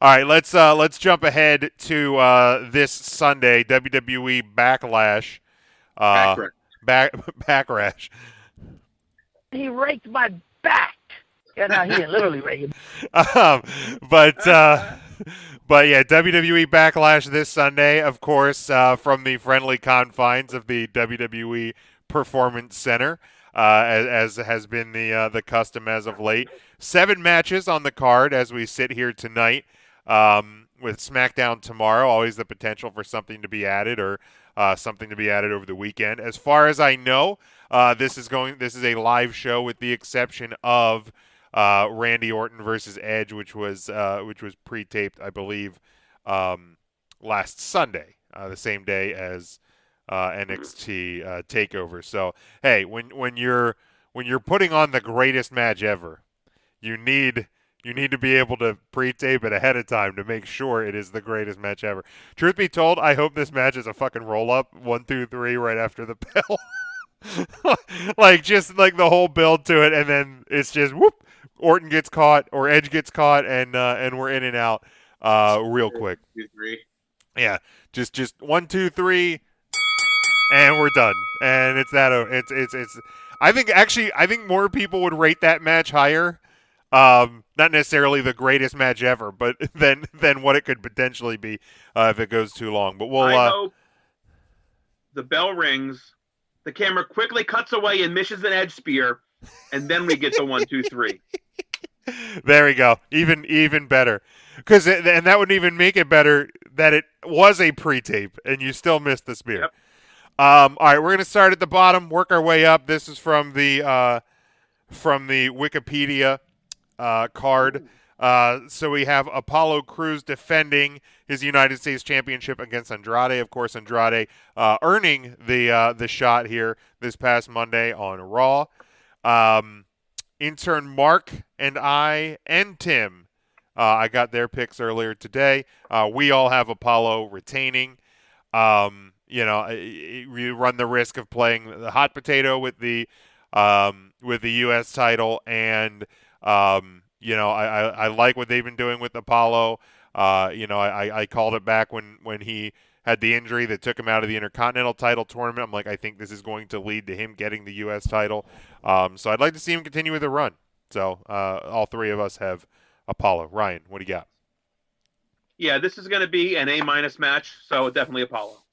All right, let's jump ahead to this Sunday, WWE Backlash, uh, Backrack. Backrash. He raked my back. Yeah, no, he didn't literally rake it. um, but uh, but yeah, WWE Backlash this Sunday, of course, from the friendly confines of the WWE Performance Center, as has been the custom as of late. 7 matches on the card as we sit here tonight. With SmackDown tomorrow, always the potential for something to be added or something to be added over the weekend. As far as I know, this is a live show with the exception of Randy Orton versus Edge, which was pre-taped, I believe, last Sunday, the same day as NXT Takeover. So hey, when you're putting on the greatest match ever, you need to be able to pre-tape it ahead of time to make sure it is the greatest match ever. Truth be told, I hope this match is a fucking roll-up, 1, 2, 3, right after the bell. Like just like the whole build to it, and then it's just whoop. Orton gets caught or Edge gets caught, and we're in and out real quick. 2, 3. Yeah, just 1, 2, 3, and we're done. And it's that. It's. I think more people would rate that match higher. Not necessarily the greatest match ever, but than what it could potentially be if it goes too long. But we'll. I hope the bell rings, the camera quickly cuts away and misses an Edge spear, and then we get the 1, 2, 3. There we go. Even better, and that would even make it better that it was a pre-tape and you still missed the spear. Yep. All right, we're gonna start at the bottom, work our way up. This is from the Wikipedia card. So we have Apollo Crews defending his United States Championship against Andrade. Of course, Andrade earning the shot here this past Monday on Raw. Intern Mark and I and Tim, I got their picks earlier today. We all have Apollo retaining. You run the risk of playing the hot potato with the U.S. title, and I like what they've been doing with Apollo. I called it back when he had the injury that took him out of the Intercontinental title tournament. I'm like, I think this is going to lead to him getting the U.S. title. So I'd like to see him continue with the run. So all three of us have Apollo. Ryan, what do you got? Yeah, this is going to be an A- match, so definitely Apollo.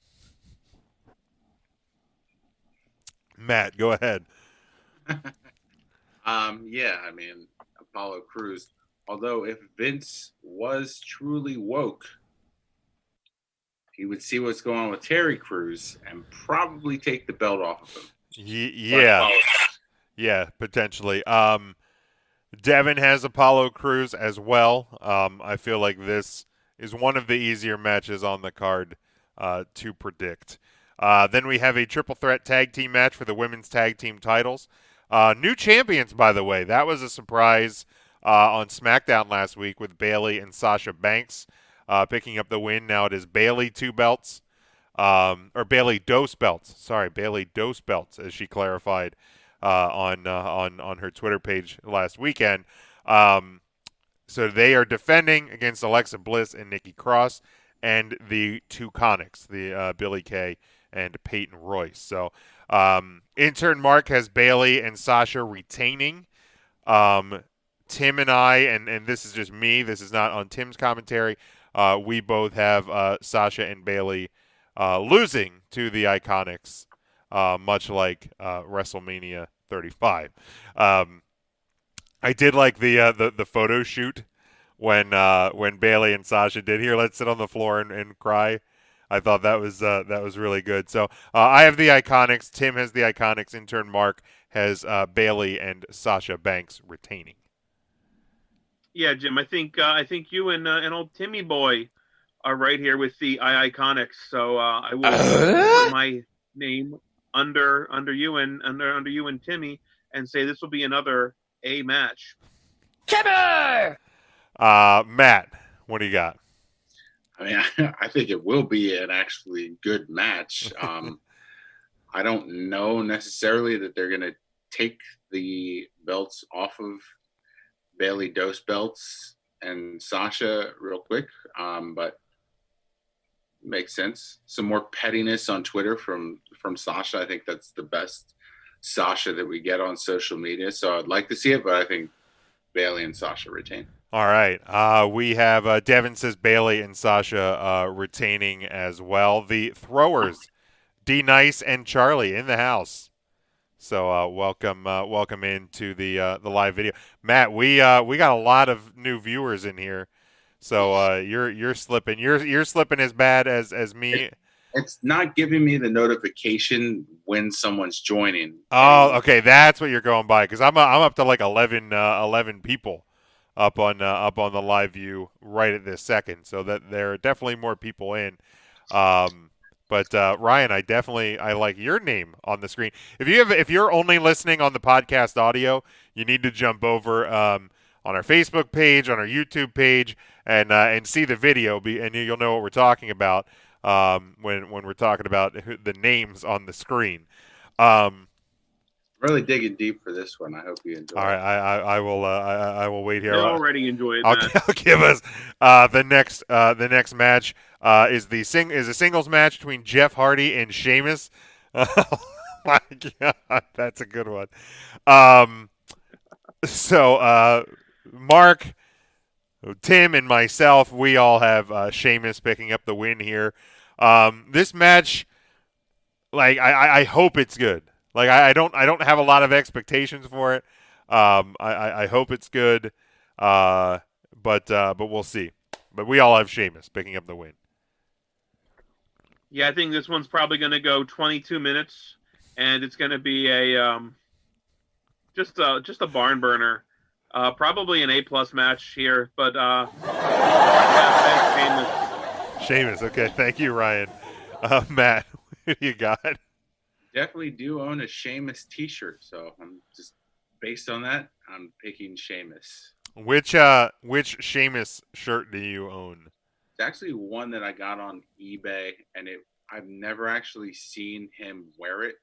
Matt, go ahead. Yeah, I mean, Apollo Crews. Although if Vince was truly woke, he would see what's going on with Terry Crews and probably take the belt off of him. Yeah, potentially. Devin has Apollo Crews as well. I feel like this is one of the easier matches on the card to predict. Then we have a triple threat tag team match for the women's tag team titles. New champions, by the way. That was a surprise on SmackDown last week with Bayley and Sasha Banks picking up the win. Now it is Bayley 2 belts, or Bayley Dose belts. Sorry, Bayley Dose belts, as she clarified on her Twitter page last weekend. So they are defending against Alexa Bliss and Nikki Cross and the two Conics, the Billie Kay and Peyton Royce. So intern Mark has Bayley and Sasha retaining. Tim and I, and this is just me, this is not on Tim's commentary, we both have Sasha and Bayley losing to the Iconics, much like WrestleMania 35. I did like the photo shoot when Bayley and Sasha did here. Let's sit on the floor and cry. I thought that was really good. So I have the Iconics. Tim has the Iconics. Intern Mark has Bayley and Sasha Banks retaining. Yeah, Jim. I think you and old Timmy boy are right here with the Iconics. So I will put my name under you and Timmy and say this will be another A match. Timmy! Matt, what do you got? I mean, I think it will be an actually good match. I don't know necessarily that they're going to take the belts off of Bayley Dose belts. and Sasha real quick, but makes sense. Some more pettiness on Twitter from Sasha. I think that's the best Sasha that we get on social media. So I'd like to see it, but I think Bailey and Sasha retain. All right. We have Devin says Bailey and Sasha retaining as well. The throwers, D Nice and Charlie in the house. So welcome into the live video. Matt, we got a lot of new viewers in here. So you're slipping. You're slipping as bad as me. It's not giving me the notification when someone's joining. Oh, okay, that's what you're going by, because I'm up to like 11 people up on the live view right at this second. So that there are definitely more people in. But Ryan, I like your name on the screen. If you're only listening on the podcast audio, you need to jump over on our Facebook page, on our YouTube page, and see the video, and you'll know what we're talking about when we're talking about the names on the screen. Really digging deep for this one. I hope you enjoy. All right, I will wait here. I already enjoyed I'll give us the next match is a singles match between Jeff Hardy and Sheamus. Oh my God, that's a good one. So Mark, Tim, and myself, we all have Sheamus picking up the win here. This match, like I hope it's good. Like I don't have a lot of expectations for it. I hope it's good, but we'll see. But we all have Sheamus picking up the win. Yeah, I think this one's probably going to go 22 minutes, and it's going to be a just a barn burner. Probably an A+ match here, but yeah, Sheamus. Okay, thank you, Ryan. Matt, what do you got? Definitely do own a Sheamus t-shirt, so I'm just based on that, I'm picking Sheamus. Which Sheamus shirt do you own? It's actually one that I got on eBay, and I've never actually seen him wear it,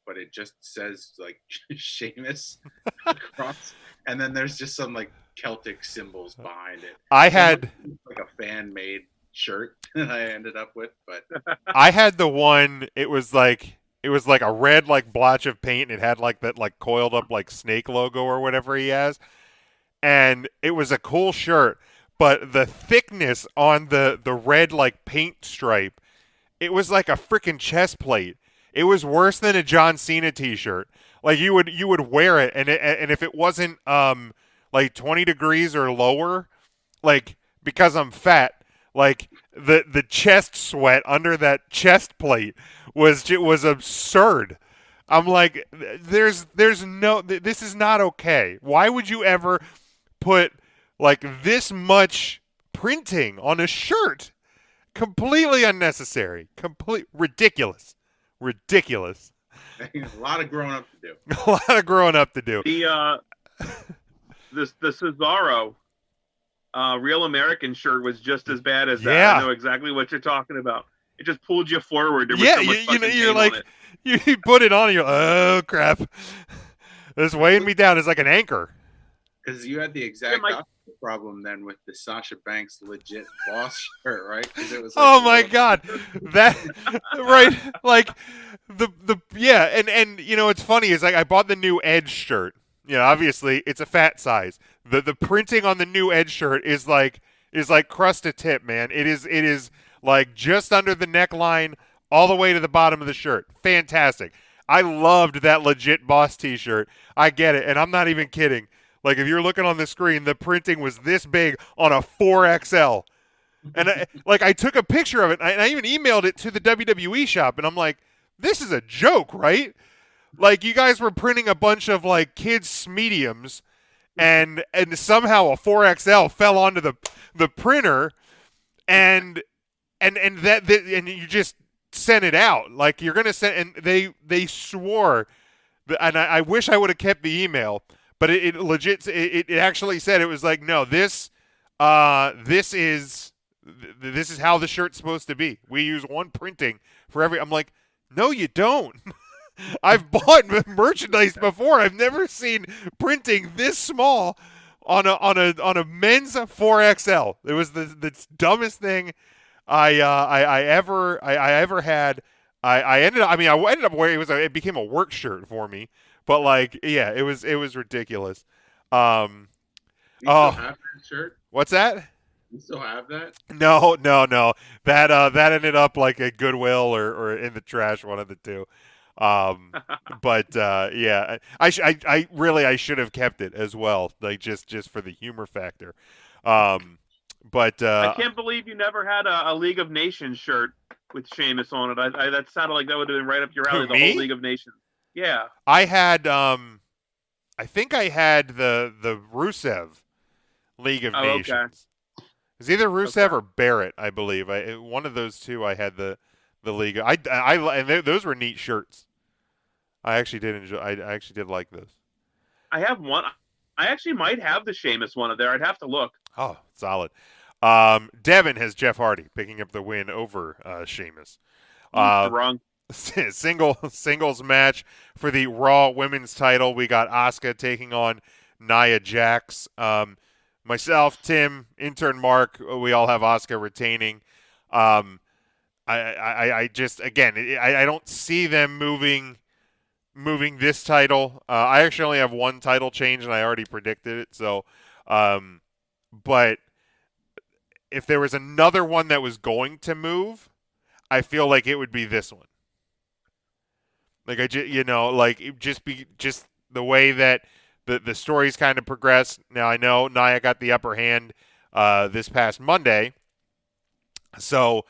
but it just says like Sheamus across, and then there's just some like Celtic symbols behind it. I had like a fan-made shirt that I ended up with, but I had the one. It was like a red like blotch of paint. And it had like that like coiled up like snake logo or whatever he has, and it was a cool shirt. But the thickness on the red like paint stripe, it was like a freaking chest plate. It was worse than a John Cena t-shirt. Like you would wear it, and if it wasn't like 20 degrees or lower, like because I'm fat, like the chest sweat under that chest plate was absurd. I'm like, this is not okay. Why would you ever put like this much printing on a shirt? Completely unnecessary. Ridiculous. a lot of growing up to do. A lot of growing up to do. The Cesaro Real American shirt was just as bad as that. Yeah. I know exactly what you're talking about. It just pulled you forward. There was Yeah, so much fucking you're paint like, on it. you put it on and you're oh crap. It's weighing me down. It's like an anchor. Because you had the exact opposite problem then with the Sasha Banks legit boss shirt, right? It was like, oh my God, that right? Like the yeah, and you know what's funny is like I bought the new Edge shirt. You know, obviously it's a fat size. The printing on the new Edge shirt is like crust to tip, man. It is like just under the neckline, all the way to the bottom of the shirt. Fantastic. I loved that legit boss T-shirt. I get it, and I'm not even kidding. Like, if you're looking on the screen, the printing was this big on a 4XL. And, I took a picture of it, and I even emailed it to the WWE shop, and I'm like, this is a joke, right? Like, you guys were printing a bunch of, like, kids' mediums, and somehow a 4XL fell onto the printer, and you just sent it out. Like, you're going to send, and they swore, and I wish I would have kept the email, but it legit, it actually said, it was like, no, this is how the shirt's supposed to be. We use one printing for every, I'm like, no, you don't. I've bought merchandise before. I've never seen printing this small on a men's 4XL. It was the dumbest thing I ever had. I ended up. I mean, I ended up wearing it became a work shirt for me. But like, yeah, it was ridiculous. You still have that shirt? What's that? You still have that? No. That ended up like at Goodwill or in the trash, one of the two. But yeah, I really I should have kept it as well, like just for the humor factor. But I can't believe you never had a League of Nations shirt with Sheamus on it. I that sounded like that would have been right up your alley. Who, The me? whole League of Nations. Yeah. I had I think I had the Rusev League of Nations. Okay. It was either Rusev Okay. or Barrett, I believe. One of those two. I had the League. And those were neat shirts. I actually did enjoy. I actually did like those. I have one. I actually might have the Sheamus one of there. I'd have to look. Oh, solid. Devin has Jeff Hardy picking up the win over Sheamus. Drunk. Singles match for the Raw Women's title. We got Asuka taking on Nia Jax. Myself, Tim, intern Mark, we all have Asuka retaining. I just again I don't see them moving this title. I actually only have one title change, and I already predicted it. So, but if there was another one that was going to move, I feel like it would be this one. Like just the way that the stories kind of progress. Now I know Nia got the upper hand this past Monday, so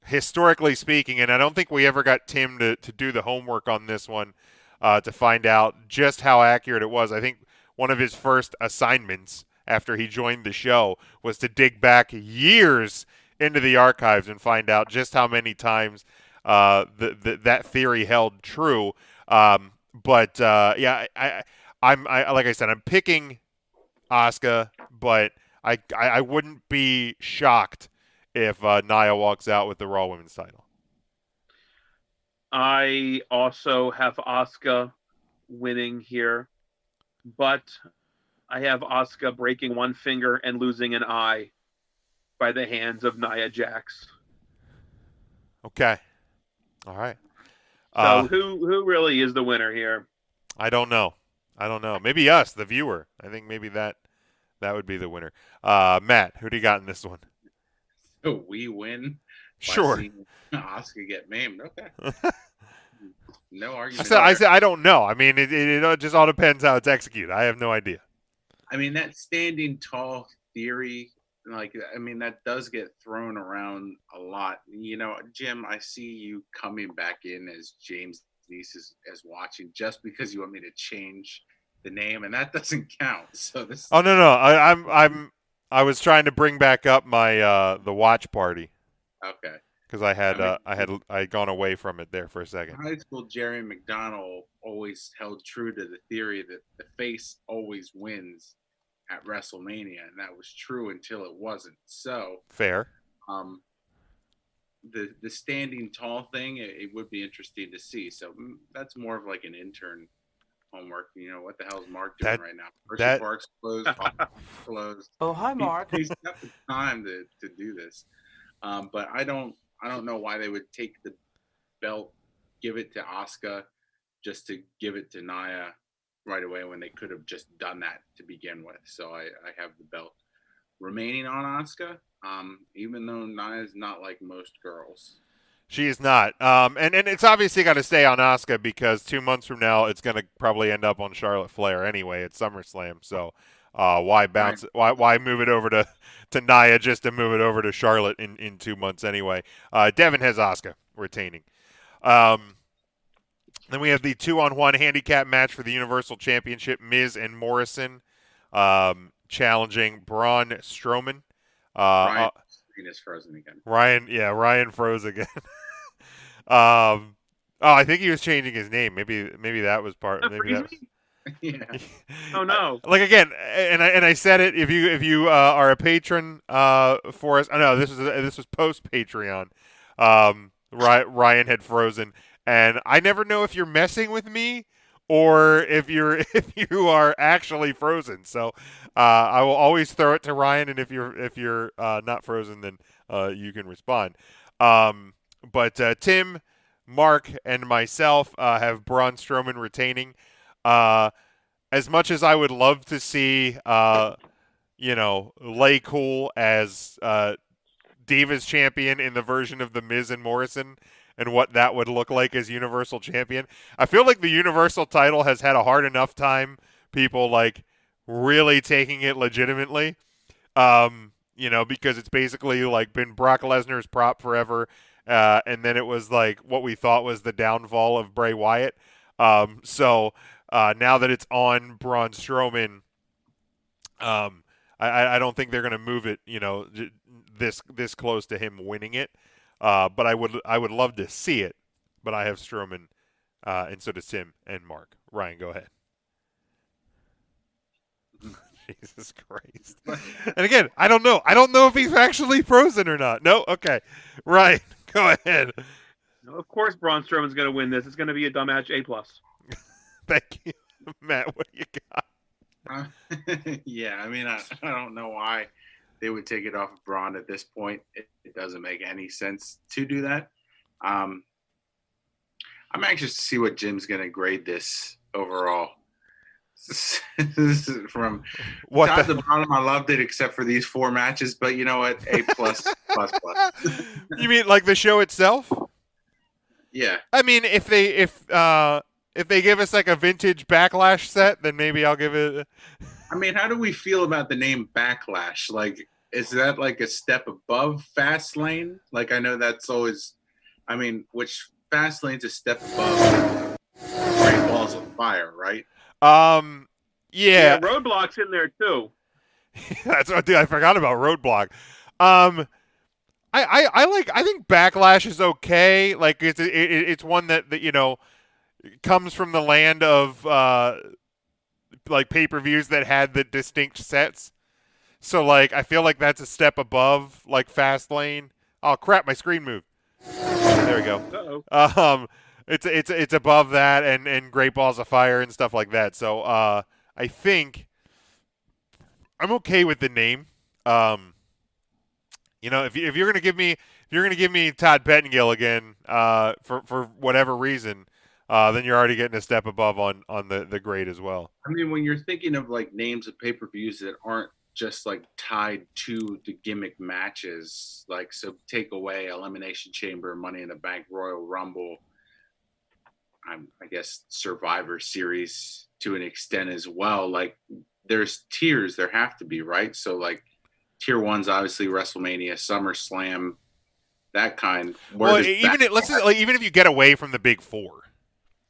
historically speaking, and I don't think we ever got Tim to do the homework on this one to find out just how accurate it was. I think one of his first assignments after he joined the show was to dig back years into the archives and find out just how many times that theory held true. But yeah, I'm like I said, I'm picking Asuka, but I wouldn't be shocked if Nia walks out with the Raw Women's title. I also have Asuka winning here, but I have Asuka breaking one finger and losing an eye by the hands of Nia Jax. Okay. All right. So who really is the winner here? I don't know. Maybe us, the viewer. I think maybe that would be the winner. Matt, who do you got in this one? So we win. Sure. Asuka get maimed. Okay. No argument. I said I don't know. I mean, it just all depends how it's executed. I have no idea. I mean, that standing tall theory, that does get thrown around a lot. Jim, I see you coming back in as James Niece as watching just because you want me to change the name, and that doesn't count. So this. Oh no! I was trying to bring back up my the watch party. Okay. Because I had gone away from it there for a second. High school Jerry McDonald always held true to the theory that the face always wins at WrestleMania, and that was true until it wasn't. So fair. The standing tall thing, it would be interesting to see. So that's more of like an intern homework. What the hell is Mark doing right now? Hershey Park's closed. Closed. Oh, hi, Mark. He's got the time to do this. But I don't know why they would take the belt, give it to Asuka, just to give it to Nia right away when they could have just done that to begin with. So I have the belt remaining on Asuka, even though Nia is not like most girls. She is not. And it's obviously got to stay on Asuka because 2 months from now it's going to probably end up on Charlotte Flair anyway at SummerSlam. So why bounce? Right. Why move it over to Nia just to move it over to Charlotte in 2 months anyway? Devin has Asuka retaining. Then we have the 2-on-1 handicap match for the Universal Championship. Miz and Morrison challenging Braun Strowman. Ryan is frozen again. Ryan froze again. I think he was changing his name. Maybe that was part. Maybe that was, yeah. Oh no! Like again, and I said it. If you are a patron for us, no, this was post Patreon. Ryan had frozen, and I never know if you're messing with me or if you are actually frozen. So I will always throw it to Ryan, and if you're not frozen, then you can respond. But Tim, Mark, and myself have Braun Strowman retaining. As much as I would love to see, Lay Cool as Divas champion in the version of The Miz and Morrison, and what that would look like as Universal Champion. I feel like the Universal title has had a hard enough time people like really taking it legitimately. Because it's basically like been Brock Lesnar's prop forever, and then it was like what we thought was the downfall of Bray Wyatt. So now that it's on Braun Strowman, I don't think they're going to move it, this close to him winning it. But I would love to see it. But I have Strowman, and so does Tim and Mark. Ryan, go ahead. Jesus Christ. And again, I don't know. I don't know if he's actually frozen or not. No? Okay. Ryan, go ahead. Of course, Braun Strowman's going to win this. It's going to be a dumb match, A+. Thank you. Matt, what do you got? Yeah, I mean, I don't know why they would take it off of Braun at this point. It doesn't make any sense to do that. I'm anxious to see what Jim's going to grade this overall. This is from top to bottom. I loved it except for these 4 matches, but you know what? A++++. You mean like the show itself? Yeah. I mean, if they give us like a vintage Backlash set, then maybe I'll give it. I mean, how do we feel about the name Backlash? Like, is that like a step above Fastlane? Like, I know that's always, which Fastlane's a step above Great Balls of Fire, right? Yeah. Roadblock's in there too. That's what, dude. I forgot about Roadblock. I think Backlash is okay. Like it's one that comes from the land of like pay-per-views that had the distinct sets. So like I feel like that's a step above like Fastlane. Oh crap, my screen moved. There we go. Uh-oh. It's above that and Great Balls of Fire and stuff like that. So I think I'm okay with the name. If you're gonna give me Todd Pettengill again for whatever reason, then you're already getting a step above on the grade as well. I mean, when you're thinking of like names of pay-per-views that aren't just like tied to the gimmick matches, like so take away Elimination Chamber, Money in the Bank, Royal Rumble. I guess Survivor Series to an extent as well. Like there's tiers, there have to be, right? So like tier 1's obviously WrestleMania, SummerSlam, that kind. Well, even if you get away from the big 4,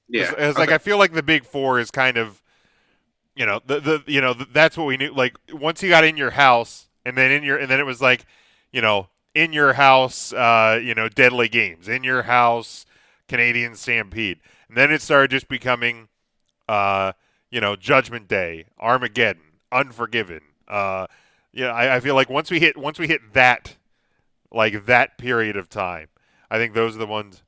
yeah, it's like I feel like the big 4 is kind of, that's what we knew. Like once you got In Your House, and then it was like, In Your House, Deadly Games, In Your House, Canadian Stampede. And then it started just becoming, Judgment Day, Armageddon, Unforgiven. I feel like once we hit that, like that period of time, I think those are the ones.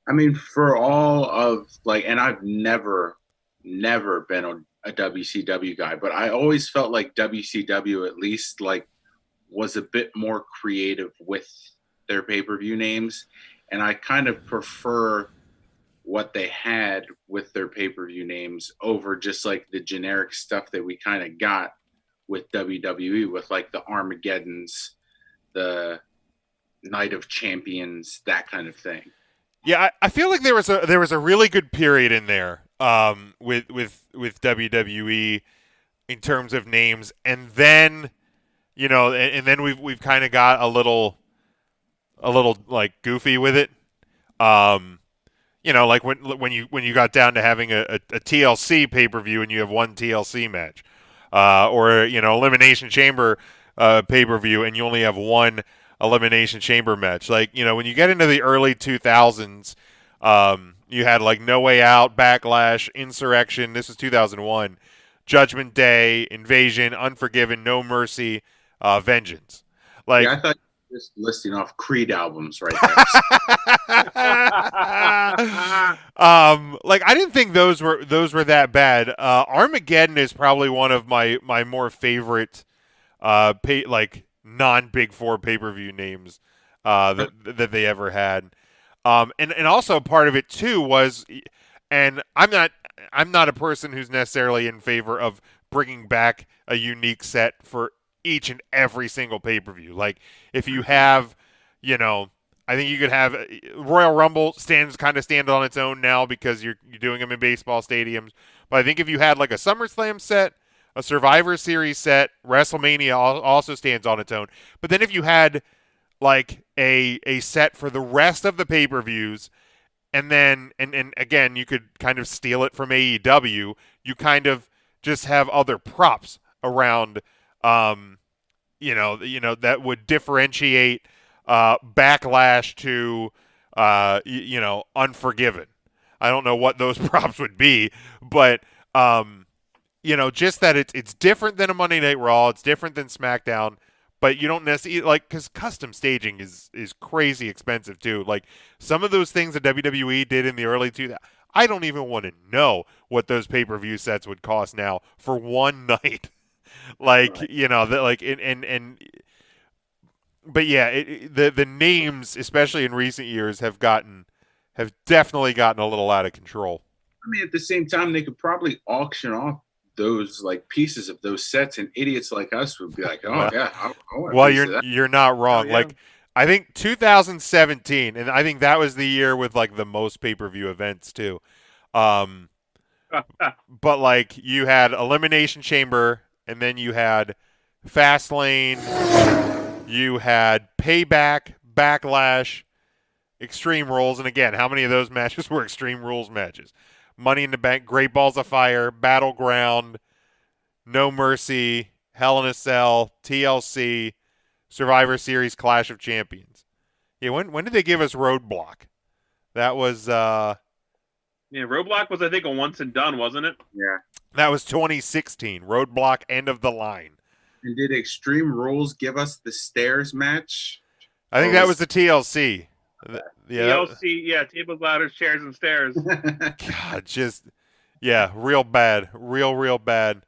I mean, for all of like, and I've never been a WCW guy, but I always felt like WCW at least like was a bit more creative with their pay-per-view names, and I kind of prefer what they had with their pay-per-view names over just like the generic stuff that we kind of got with WWE, with like the Armageddons, the Night of Champions, that kind of thing. Yeah, I feel like there was a really good period in there with WWE in terms of names, and then and then we've kind of got a little like goofy with it. Like when you got down to having a TLC pay-per-view and you have one TLC match, or Elimination Chamber pay-per-view and you only have one Elimination Chamber match. Like when you get into the early 2000s, you had like No Way Out, Backlash, Insurrection. This was 2001. Judgment Day, Invasion, Unforgiven, No Mercy, Vengeance. Like I thought Just listing off Creed albums right Like I didn't think those were that bad. Armageddon is probably one of my more favorite like non Big Four pay-per-view names that they ever had. And also part of it too was, and I'm not a person who's necessarily in favor of bringing back a unique set for each and every single pay-per-view. Like if you have, I think you could have Royal Rumble stand on its own now because you're doing them in baseball stadiums. But I think if you had like a SummerSlam set, a Survivor Series set, WrestleMania also stands on its own. But then if you had like a set for the rest of the pay-per-views, and then and again you could kind of steal it from AEW, you kind of just have other props around, that would differentiate Backlash to, Unforgiven. I don't know what those props would be, but just that it's different than a Monday Night Raw, it's different than SmackDown, but you don't necessarily because custom staging is crazy expensive too. Like some of those things that WWE did in the early 2000s, I don't even want to know what those pay-per-view sets would cost now for one night. Like right. But yeah, the names, especially in recent years, have definitely gotten a little out of control. I mean, at the same time, they could probably auction off those like pieces of those sets, and idiots like us would be like, "Oh well, yeah, I want well, you're not wrong." Oh, yeah. Like I think 2017, and I think that was the year with like the most pay-per-view events too. But like you had Elimination Chamber, and then you had Fastlane, you had Payback, Backlash, Extreme Rules, and again, how many of those matches were Extreme Rules matches? Money in the Bank, Great Balls of Fire, Battleground, No Mercy, Hell in a Cell, TLC, Survivor Series, Clash of Champions. Yeah, when did they give us Roadblock? That was Roadblock was I think a once and done, wasn't it? Yeah. That was 2016. Roadblock, End of the Line. And did Extreme Rules give us the stairs match? I think that was the TLC. TLC, tables, ladders, chairs, and stairs. God, real bad, real bad.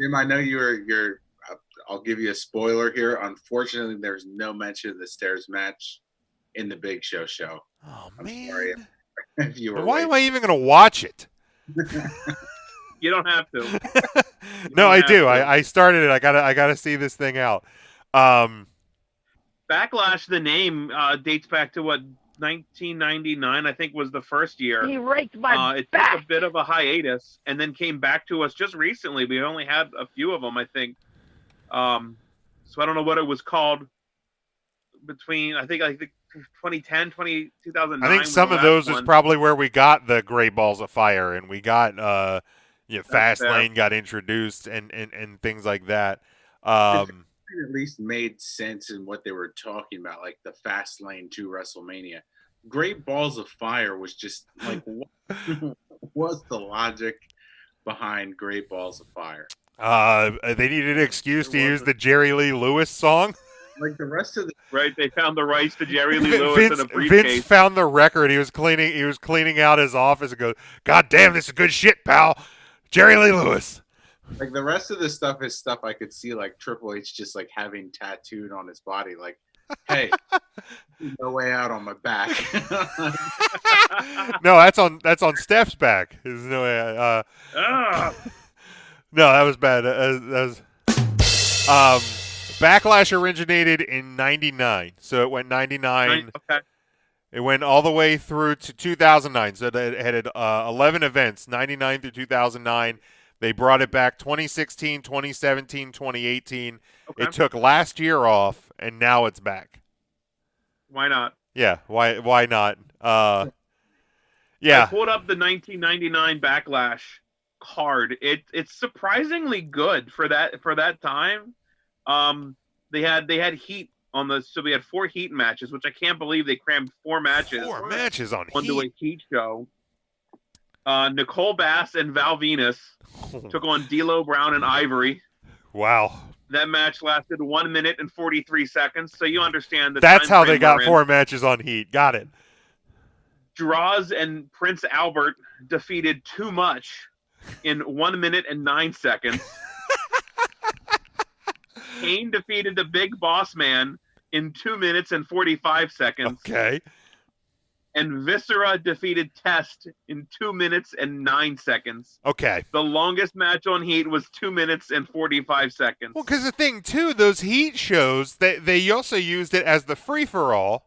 Jim, I know you're. I'll give you a spoiler here. Unfortunately, there's no mention of the stairs match in the Big Show show. Oh I'm man! sorry if you were why am I even going to watch it? You don't have to. No, I do. I started it. I gotta see this thing out. Backlash, the name dates back to what 1999, I think, was the first year. He raked my it back. took a bit of a hiatus and then came back to us just recently. We only had a few of them, I think. So I don't know what it was called between, I think 2010, 2009. I think some of those is probably where we got the Great Balls of Fire, and we got Fastlane got introduced and things like that. It at least made sense in what they were talking about, like the Fastlane to WrestleMania. Great Balls of Fire was just like, what was the logic behind Great Balls of Fire? They needed an excuse to use the Jerry Lee Lewis song. Like the rest of the right, they found the rights to Jerry Lee Lewis in a briefcase. Vince found the record. He was cleaning out his office and goes, "God damn, this is good shit, pal. Jerry Lee Lewis." Like the rest of the stuff is stuff I could see like Triple H just like having tattooed on his body, like, "Hey, no way out on my back." No, that's on Steph's back. There's no way. No, that was bad. That was Backlash originated in '99, so it went '99. Okay. It went all the way through to 2009. So it had 11 events, '99 through 2009. They brought it back 2016, 2017, 2018. Okay. It took last year off, and now it's back. Why not? Yeah, why not? Yeah. I pulled up the 1999 Backlash card. It's surprisingly good for that time. They had heat on so we had 4 heat matches, which I can't believe they crammed 4 matches. 4 matches onto a heat show. Nicole Bass and Val Venus took on D'Lo Brown and Ivory. Wow. That match lasted 1 minute and 43 seconds, so you understand the That's time how frame they got we're in. 4 matches on Heat. Got it. Draws and Prince Albert defeated Too Much in 1 minute and 9 seconds. Kane defeated the Big Boss Man in 2 minutes and 45 seconds. Okay. And Viscera defeated Test in 2 minutes and 9 seconds. Okay. The longest match on Heat was 2 minutes and 45 seconds. Well, because the thing, too, those Heat shows, they also used it as the free-for-all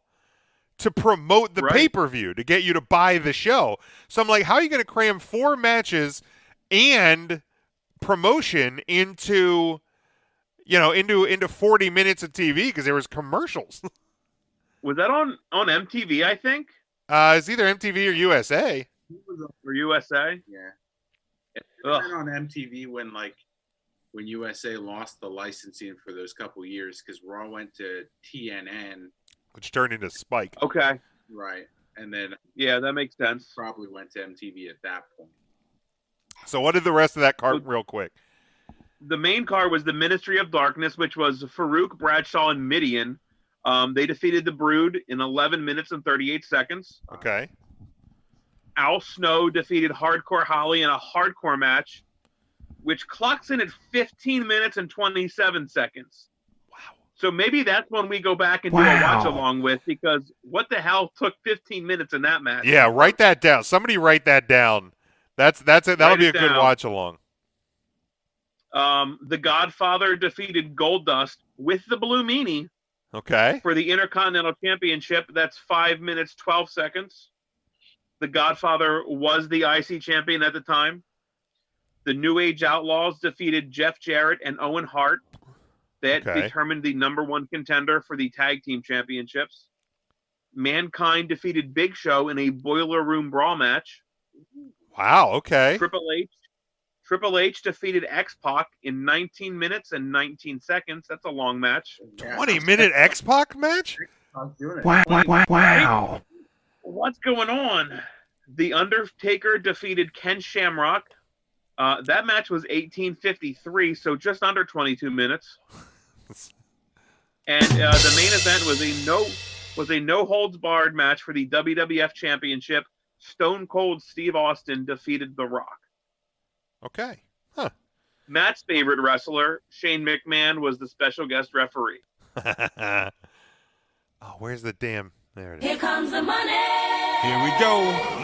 to promote the pay-per-view, to get you to buy the show. So I'm like, how are you going to cram 4 matches and promotion into 40 minutes of TV because there was commercials? Was that on MTV, I think? It's either MTV or USA. Or USA? Yeah. It went on MTV when USA lost the licensing for those couple years because Raw went to TNN. Which turned into Spike. Okay. Right. And then... Yeah, that makes sense. Probably went to MTV at that point. So what did the rest of that card real quick? The main card was the Ministry of Darkness, which was Farouk, Bradshaw, and Midian. They defeated the Brood in 11 minutes and 38 seconds. Okay. Al Snow defeated Hardcore Holly in a hardcore match, which clocks in at 15 minutes and 27 seconds. Wow. So maybe that's when we go back and do a watch along with, because what the hell took 15 minutes in that match? Yeah, write that down. Somebody write that down. That's it. That'll be a good watch along. The Godfather defeated Goldust with the Blue Meanie. Okay. For the Intercontinental Championship, that's 5 minutes, 12 seconds. The Godfather was the IC champion at the time. The New Age Outlaws defeated Jeff Jarrett and Owen Hart. That determined the #1 contender for the Tag Team Championships. Mankind defeated Big Show in a Boiler Room Brawl match. Wow, okay. Triple H defeated X-Pac in 19 minutes and 19 seconds. That's a long match. 20-minute X-Pac match? Wow. What's going on? The Undertaker defeated Ken Shamrock. That match was 18:53, so just under 22 minutes. And the main event was a no holds barred match for the WWF Championship. Stone Cold Steve Austin defeated The Rock. Okay. Huh. Matt's favorite wrestler, Shane McMahon, was the special guest referee. Oh, where's the damn... There it is. Here comes the money. Here we go.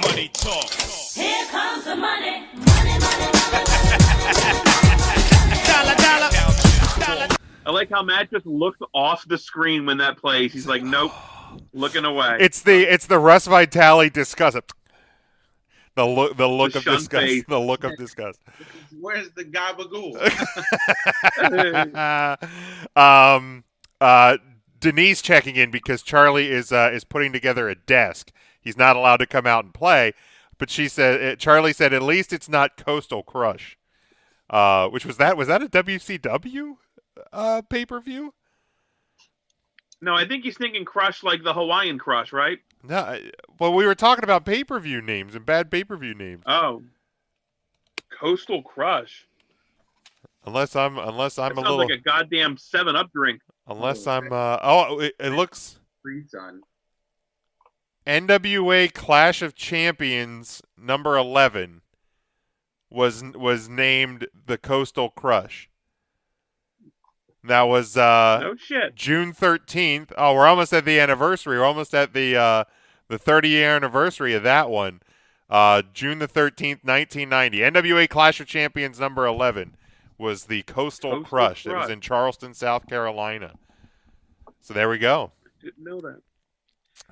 Money talk. Here comes the money. Money. Dollar. I like how Matt just looks off the screen when that plays. He's like, nope, looking away. It's the Russ Vitale disgust. The look of disgust. Face. The look of disgust. Where's the gabagool? Denise checking in because Charlie is putting together a desk. He's not allowed to come out and play, but Charlie said at least it's not Coastal Crush. Which was that? Was that a WCW pay-per-view? No, I think he's thinking Crush like the Hawaiian Crush, right? No, well, we were talking about pay-per-view names and bad pay-per-view names. Oh, Coastal Crush. Unless I'm a Sounds little like a goddamn 7-Up drink. Unless I'm it looks Pre-done. NWA Clash of Champions number 11 was named the Coastal Crush. That was No shit. June 13th. Oh, we're almost at the anniversary. We're almost at the 30-year anniversary of that one. June the 13th, 1990. NWA Clash of Champions number 11 was the Coastal Crush. It was in Charleston, South Carolina. So there we go. Didn't know that.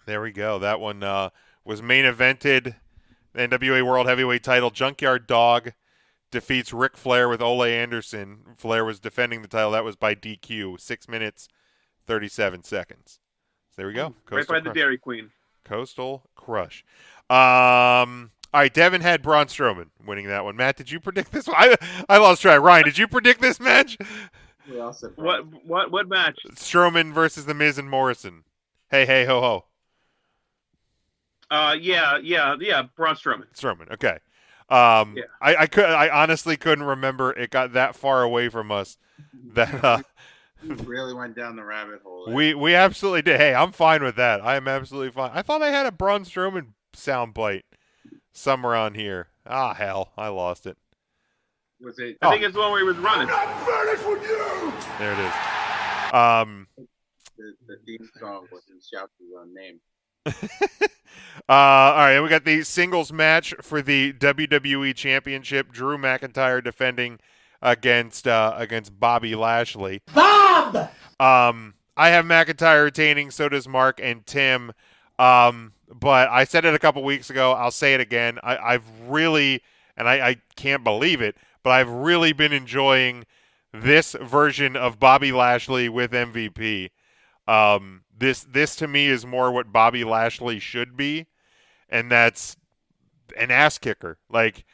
There we go. That one was main evented. The NWA World Heavyweight title. Junkyard Dog defeats Ric Flair with Ole Anderson. Flair was defending the title. That was by DQ. 6 minutes, 37 seconds. So there we go. Right by the Dairy Queen. Coastal Crush. All right, Devin had Braun Strowman winning that one. Matt, did you predict this one? I lost track. Ryan, did you predict this match? What match? Strowman versus The Miz and Morrison. Hey, ho, ho. Yeah, Braun Strowman. Strowman, okay. I honestly couldn't remember it got that far away from us. That We really went down the rabbit hole. we absolutely did. Hey, I'm fine with that. I am absolutely fine. I thought I had a Braun Strowman soundbite somewhere on here. Ah, hell, I lost it. Was it? I think it's the one where he was running. There it is. The theme song wasn't shout his own name. All right, we got the singles match for the WWE Championship. Drew McIntyre defending against Bobby Lashley. Bob! I have McIntyre retaining. So does Mark and Tim. But I said it a couple weeks ago. I'll say it again. I've really, and I can't believe it, but I've really been enjoying this version of Bobby Lashley with MVP. This to me is more what Bobby Lashley should be, and that's an ass kicker. Like,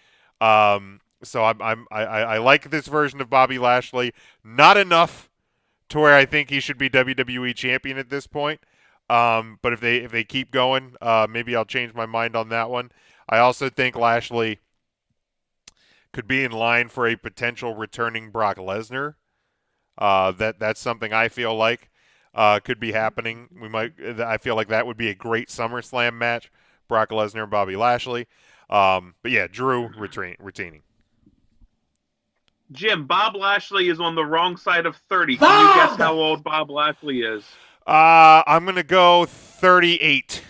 so I like this version of Bobby Lashley. Not enough to where I think he should be WWE champion at this point. But if they keep going, maybe I'll change my mind on that one. I also think Lashley could be in line for a potential returning Brock Lesnar. That's something I feel like could be happening. I feel like that would be a great SummerSlam match, Brock Lesnar and Bobby Lashley. But yeah, Drew retaining. Jim, Bob Lashley is on the wrong side of 30. Can you guess how old Bob Lashley is? I'm gonna go 38.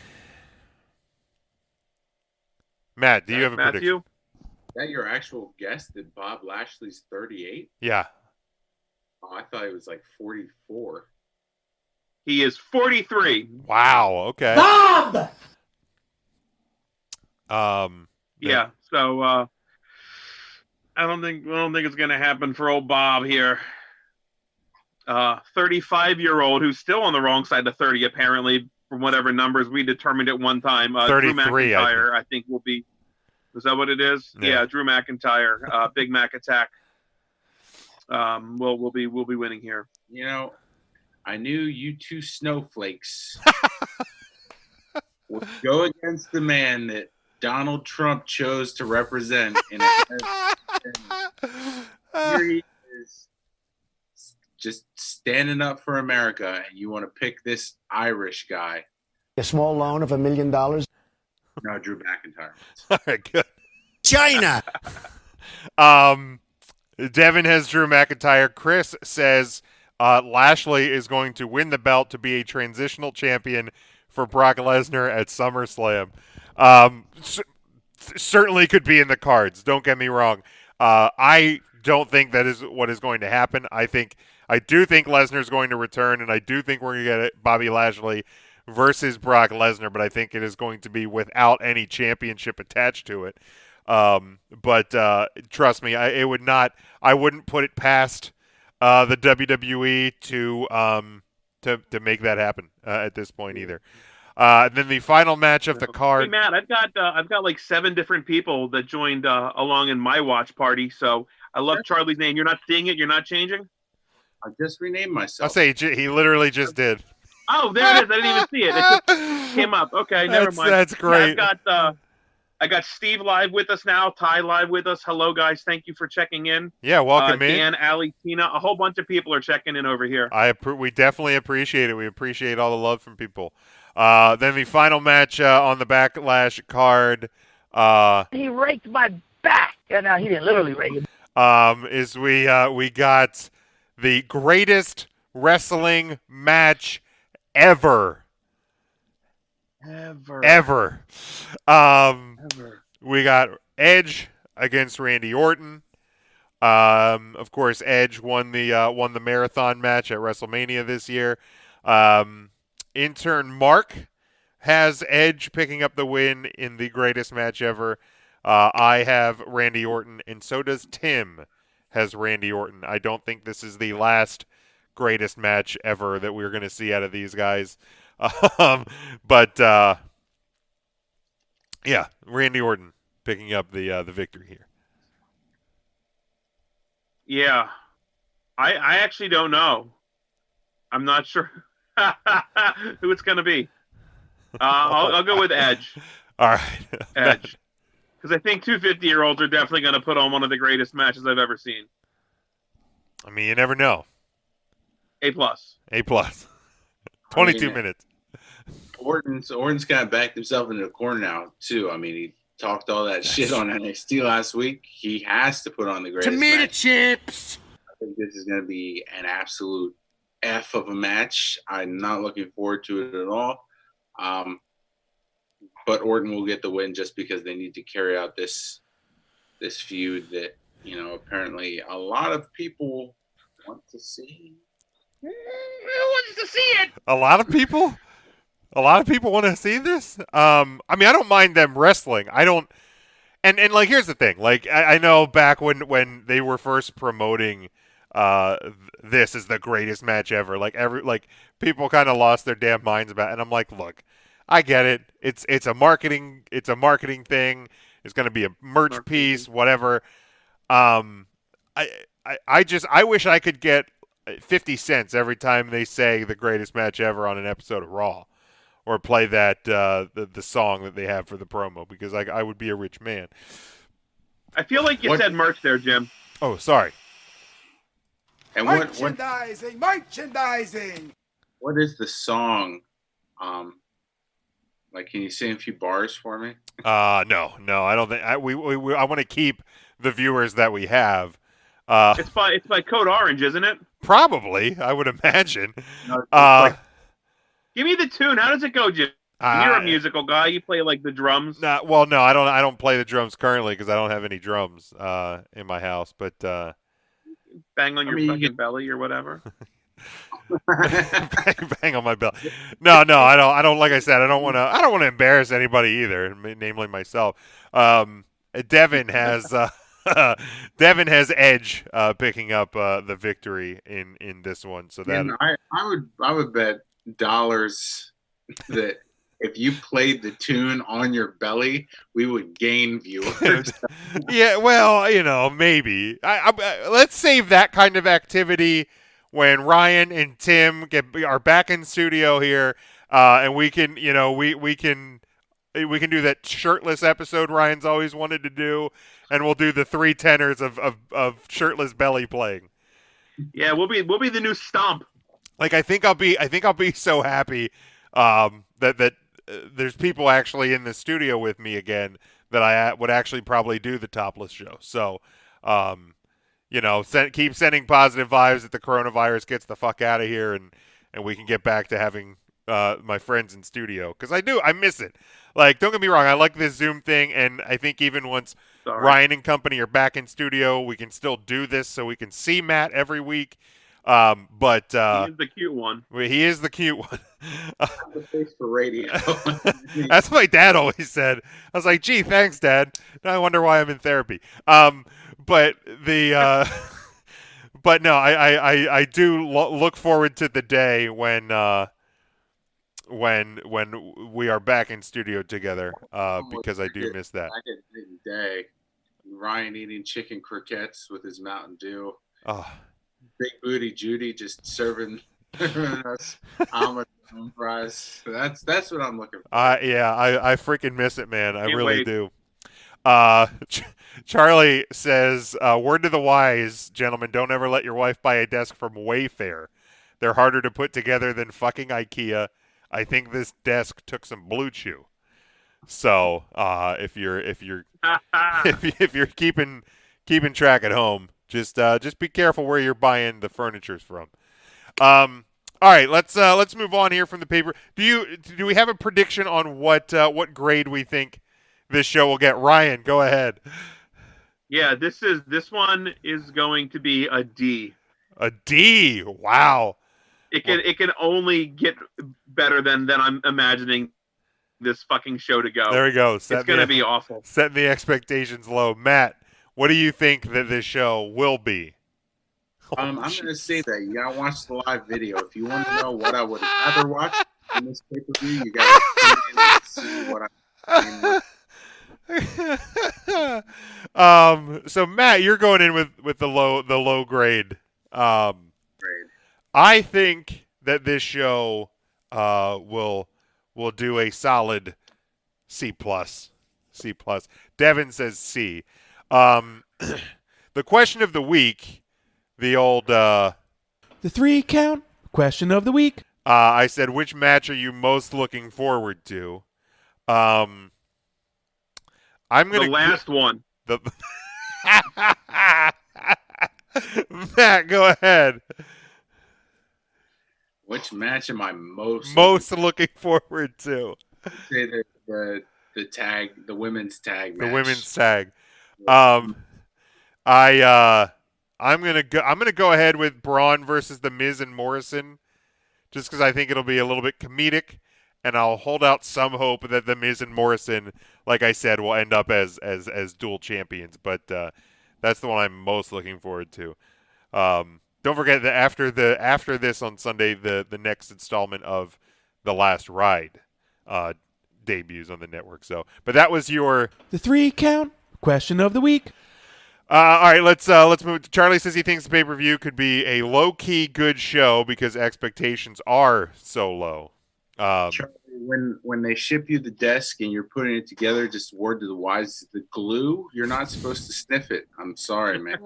Matt, do you have a prediction? Is that your actual guess that Bob Lashley's 38? Yeah. Oh, I thought he was like 44. He is 43. Wow. Okay. Bob! Yeah. So I don't think it's gonna happen for old Bob here. 35-year-old who's still on the wrong side of 30 apparently, from whatever numbers we determined at one time. 33. Drew McIntyre, I think will be. Is that what it is? Yeah, Drew McIntyre, Big Mac Attack. We'll be winning here. You know, I knew you two snowflakes would go against the man that Donald Trump chose to represent. Here he is, just standing up for America, and you want to pick this Irish guy. A small loan of $1 million. No, Drew McIntyre. All right, good. China. Devin has Drew McIntyre. Chris says Lashley is going to win the belt to be a transitional champion for Brock Lesnar at SummerSlam. Certainly could be in the cards. Don't get me wrong. I don't think that is what is going to happen. I do think Lesnar is going to return, and I do think we're going to get Bobby Lashley versus Brock Lesnar, but I think it is going to be without any championship attached to it. But trust me, I wouldn't put it past the WWE to make that happen at this point either. Then the final match of the card. Hey Matt, I've got like 7 different people that joined along in my watch party. So I love Charlie's name. You're not seeing it. You're not changing. I just renamed myself. I'll say he literally just did. Oh, there it is. I didn't even see it. It just came up. Okay, never mind. That's great. I got Steve live with us now. Ty live with us. Hello, guys. Thank you for checking in. Yeah, welcome in. Dan, Ali, Tina, a whole bunch of people are checking in over here. We definitely appreciate it. We appreciate all the love from people. Then the final match on the Backlash card. He raked my back. No, he didn't literally rake it. Is we got the greatest wrestling match ever. Ever. We got Edge against Randy Orton. Of course, Edge won the marathon match at WrestleMania this year. Intern Mark has Edge picking up the win in the greatest match ever. I have Randy Orton, and so does Tim has Randy Orton. I don't think this is the last greatest match ever that we're going to see out of these guys. But yeah, Randy Orton picking up the victory here. Yeah, I actually don't know. I'm not sure who it's going to be. I'll go with Edge. All right, Edge. Because I think 250-year-olds are definitely going to put on one of the greatest matches I've ever seen. I mean, you never know. A+. A+. 22 minutes. Orton's kind of backed himself into a corner now, too. I mean, he talked all that shit on NXT last week. He has to put on the greatest Tomato match. chips. I think this is going to be an absolute F of a match. I'm not looking forward to it at all. But Orton will get the win just because they need to carry out this feud that, apparently a lot of people want to see. Who wants to see it? A lot of people? A lot of people want to see this? I mean, I don't mind them wrestling. I don't... And like, here's the thing. Like, I know back when they were first promoting this is the greatest match ever. Like, people kind of lost their damn minds about it. And I'm like, look, I get it. It's a marketing thing. It's going to be a merch piece, whatever. I wish I could get 50 cents every time they say the greatest match ever on an episode of Raw, or play that the song that they have for the promo, because I would be a rich man. I feel like you said merch there, Jim. Oh, sorry. And merchandising. What is the song? Like, can you sing a few bars for me? No, I don't think I want to keep the viewers that we have. It's by Code Orange, isn't it? Probably, I would imagine. Give me the tune. How does it go, Jim? You're a musical guy. You play like the drums. No, I don't play the drums currently because I don't have any drums in my house. But bang on your fucking belly or whatever. bang on my belly. No, I don't. Like I said, I don't want to embarrass anybody either, namely myself. Devin has Edge picking up the victory in this one. So that I would bet dollars that if you played the tune on your belly, we would gain viewers. Yeah, well, maybe. Let's save that kind of activity when Ryan and Tim are back in studio here, and we can, we can do that shirtless episode Ryan's always wanted to do, and we'll do the 3 tenors of shirtless belly playing. Yeah, we'll be the new Stomp. Like, I think I'll be so happy that there's people actually in the studio with me again that I would actually probably do the topless show. So, keep sending positive vibes that the coronavirus gets the fuck out of here and we can get back to having my friends in studio, because I miss it. Like, don't get me wrong, I like this Zoom thing, and I think even once Ryan and company are back in studio, we can still do this so we can see Matt every week. But he is the cute one. He is the cute one. The face for radio. That's what my dad always said. I was like, gee, thanks, Dad. Now I wonder why I'm in therapy. But no, I do look forward to the day when we are back in studio together, because I do miss that. Back at the day, Ryan eating chicken croquettes with his Mountain Dew. Oh. Big Booty Judy just serving us omelet and fries. That's what I'm looking for. Yeah, I freaking miss it, man. I really wait. do. Charlie says, word to the wise, gentlemen, don't ever let your wife buy a desk from Wayfair. They're harder to put together than fucking IKEA. I think this desk took some Blue Chew. So, if you're if you're keeping track at home, just be careful where you're buying the furnitures from. All right, let's move on here from the paper. Do we have a prediction on what grade we think this show will get? Ryan, go ahead. Yeah, this one is going to be a D. A D. Wow. It can only get better than I'm imagining this fucking show to go. There we go. It's going to be awful. Setting the expectations low. Matt, what do you think that this show will be? I'm going to say that you got to watch the live video. If you want to know what I would rather watch in this pay-per-view, you got to tune in and see what So Matt, you're going in with the low grade. grade. I think that this show will do a solid C+. C plus. Devin says C. The question of the week, the old The 3 count question of the week. I said, which match are you most looking forward to? I'm gonna The last one. the Matt, go ahead. Which match am I Most looking forward to? say the women's tag match. The women's tag. I'm gonna go ahead with Braun versus The Miz and Morrison, just because I think it'll be a little bit comedic, and I'll hold out some hope that The Miz and Morrison, like I said, will end up as dual champions. But that's the one I'm most looking forward to. Don't forget that after this on Sunday, the next installment of The Last Ride debuts on the network. So, but that was your The 3 count question of the week. all right, let's move. Charlie says he thinks the pay-per-view could be a low-key good show because expectations are so low. Charlie, when they ship you the desk and you're putting it together, just word to the wise, the glue, you're not supposed to sniff it. I'm sorry, man.